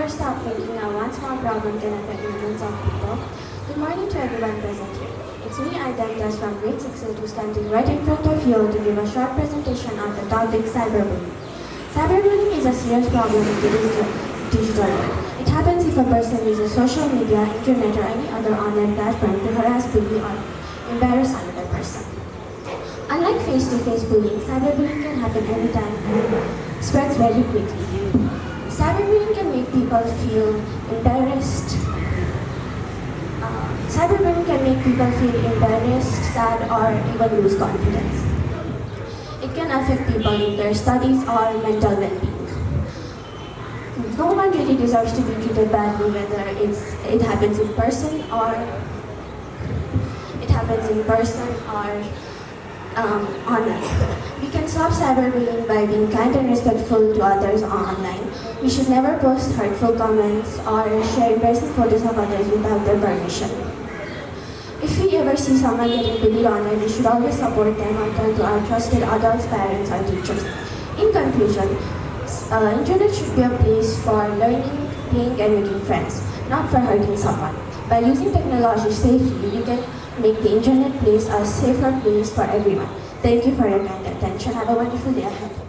never stop thinking how one small problem can affect millions of people. Good morning to everyone present here. It's me, Aaidah Imteyaz from grade 6A2 standing right in front of you to give a short presentation on the topic cyberbullying. Cyberbullying is a serious problem in today's digital world. It happens if a person uses social media, internet, or any other online platform to harass, bully, or embarrass another person. Unlike face-to-face bullying, cyberbullying can happen anytime and spreads very quickly. Cyberbullying can make people feel embarrassed. Cyberbullying can make people feel embarrassed, sad, or even lose confidence. It can affect people in their studies or mental well-being. No one really deserves to be treated badly, whether it happens in person or online. We can stop cyberbullying by being kind and respectful to others online. We should never post hurtful comments or share embarrassing photos of others without their permission. If we ever see someone getting bullied online, we should always support them or turn to our trusted adults, parents, or teachers. In conclusion, internet should be a place for learning, playing, and making friends, not for hurting someone. By using technology safely, we can make the internet place a safer place for everyone. Thank you for your kind attention. Have a wonderful day ahead.